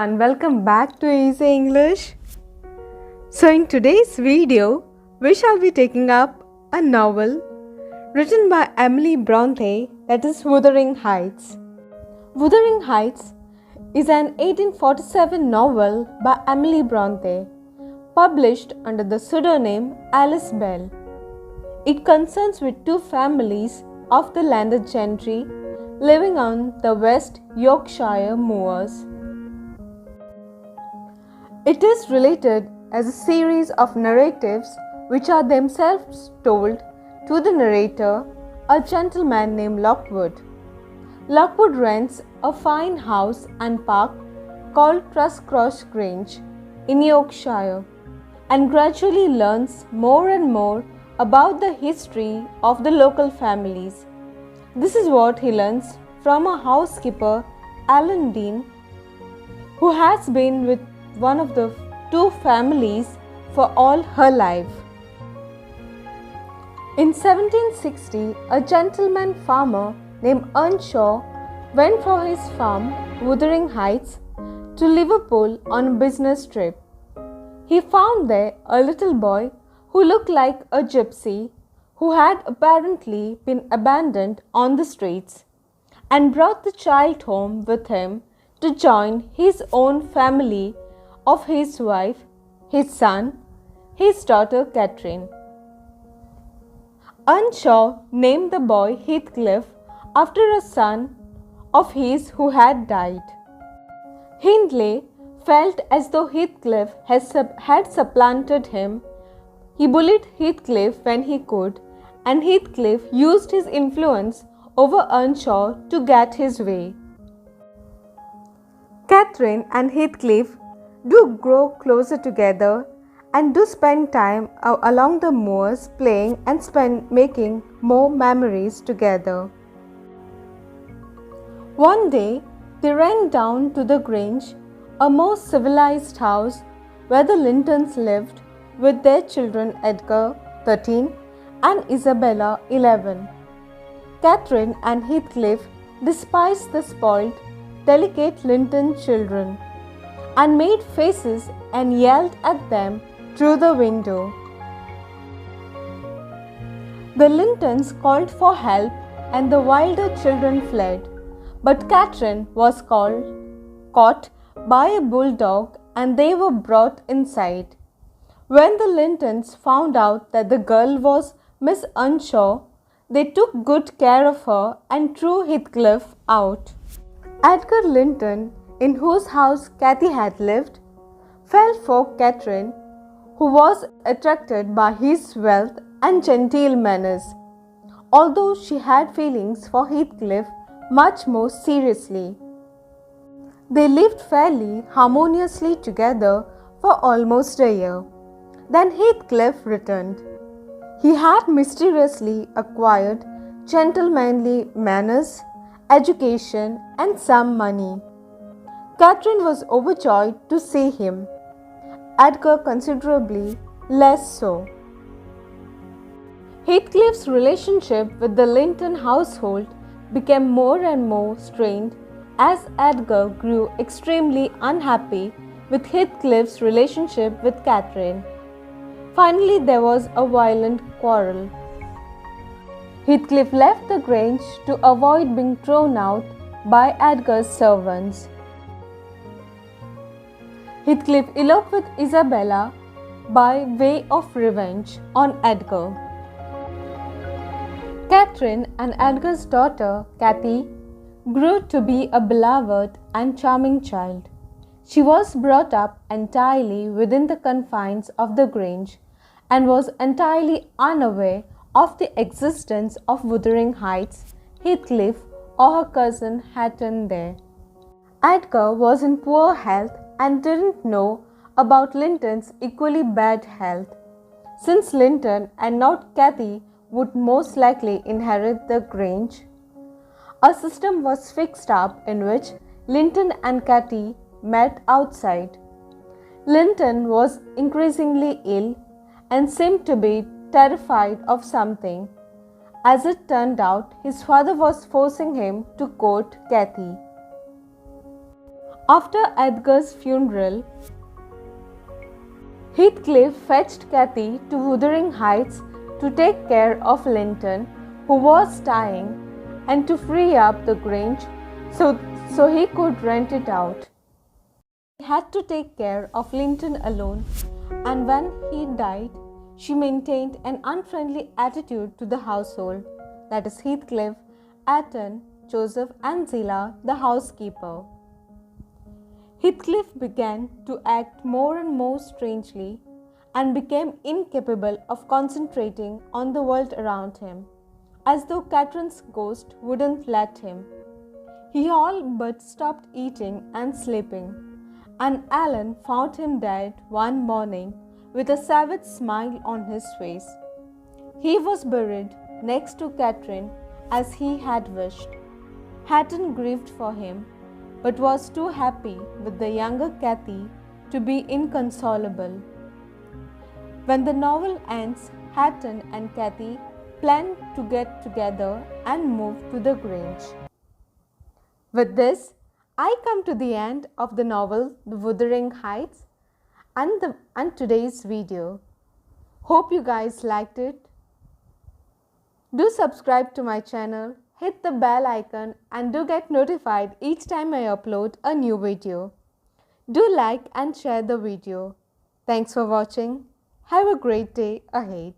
and welcome back to Easy English. So in today's video, we shall be taking up a novel written by Emily Brontè, that is Wuthering Heights. Wuthering Heights is an 1847 novel by Emily Brontè, published under the pseudonym Ellis Bell. It concerns with two families of the landed gentry living on the West Yorkshire moors. It is related as a series of narratives which are themselves told to the narrator, a gentleman named Lockwood. Lockwood rents a fine house and park called Truscross Grange in Yorkshire and gradually learns more and more about the history of the local families. This is what he learns from a housekeeper, Alan Dean, who has been with one of the two families for all her life. In 1760, a gentleman farmer named Earnshaw went for his farm, Wuthering Heights, to Liverpool on a business trip. He found there a little boy who looked like a gypsy who had apparently been abandoned on the streets, and brought the child home with him to join his own family of his wife, his son, his daughter Catherine. Earnshaw named the boy Heathcliff after a son of his who had died. Hindley felt as though Heathcliff had supplanted him. He bullied Heathcliff when he could, and Heathcliff used his influence over Earnshaw to get his way. Catherine and Heathcliff do grow closer together and do spend time along the moors playing and making more memories together. One day, they ran down to the Grange, a more civilized house where the Lintons lived with their children Edgar, 13, and Isabella, 11. Catherine and Heathcliff despised the spoiled, delicate Linton children and made faces and yelled at them through the window. The Lintons called for help and the wilder children fled, but Catherine was caught by a bulldog and they were brought inside. When the Lintons found out that the girl was Miss Earnshaw, they took good care of her and threw Heathcliff out. Edgar Linton, in whose house Cathy had lived, fell for Catherine, who was attracted by his wealth and genteel manners, although she had feelings for Heathcliff much more seriously. They lived fairly harmoniously together for almost a year. Then Heathcliff returned. He had mysteriously acquired gentlemanly manners, education, and some money. Catherine was overjoyed to see him, Edgar considerably less so. Heathcliff's relationship with the Linton household became more and more strained as Edgar grew extremely unhappy with Heathcliff's relationship with Catherine. Finally, there was a violent quarrel. Heathcliff left the Grange to avoid being thrown out by Edgar's servants. Heathcliff eloped with Isabella by way of revenge on Edgar. Catherine and Edgar's daughter, Cathy, grew to be a beloved and charming child. She was brought up entirely within the confines of the Grange and was entirely unaware of the existence of Wuthering Heights, Heathcliff, or her cousin Hatton there. Edgar was in poor health and didn't know about Linton's equally bad health, since Linton and not Cathy would most likely inherit the Grange. A system was fixed up in which Linton and Cathy met outside. Linton was increasingly ill and seemed to be terrified of something. As it turned out, his father was forcing him to court Cathy. After Edgar's funeral, Heathcliff fetched Cathy to Wuthering Heights to take care of Linton, who was dying, and to free up the Grange so he could rent it out. He had to take care of Linton alone, and when he died, she maintained an unfriendly attitude to the household, that is Heathcliff, Atton, Joseph, and Zillah, the housekeeper. Heathcliff began to act more and more strangely and became incapable of concentrating on the world around him, as though Catherine's ghost wouldn't let him. He all but stopped eating and sleeping, and Alan found him dead one morning with a savage smile on his face. He was buried next to Catherine as he had wished. Hatton grieved for him, but was too happy with the younger Cathy to be inconsolable. When the novel ends, Hatton and Cathy plan to get together and move to the Grange. With this, I come to the end of the novel The Wuthering Heights and today's video. Hope you guys liked it. Do subscribe to my channel, hit the bell icon, and do get notified each time I upload a new video. Do like and share the video. Thanks for watching. Have a great day ahead.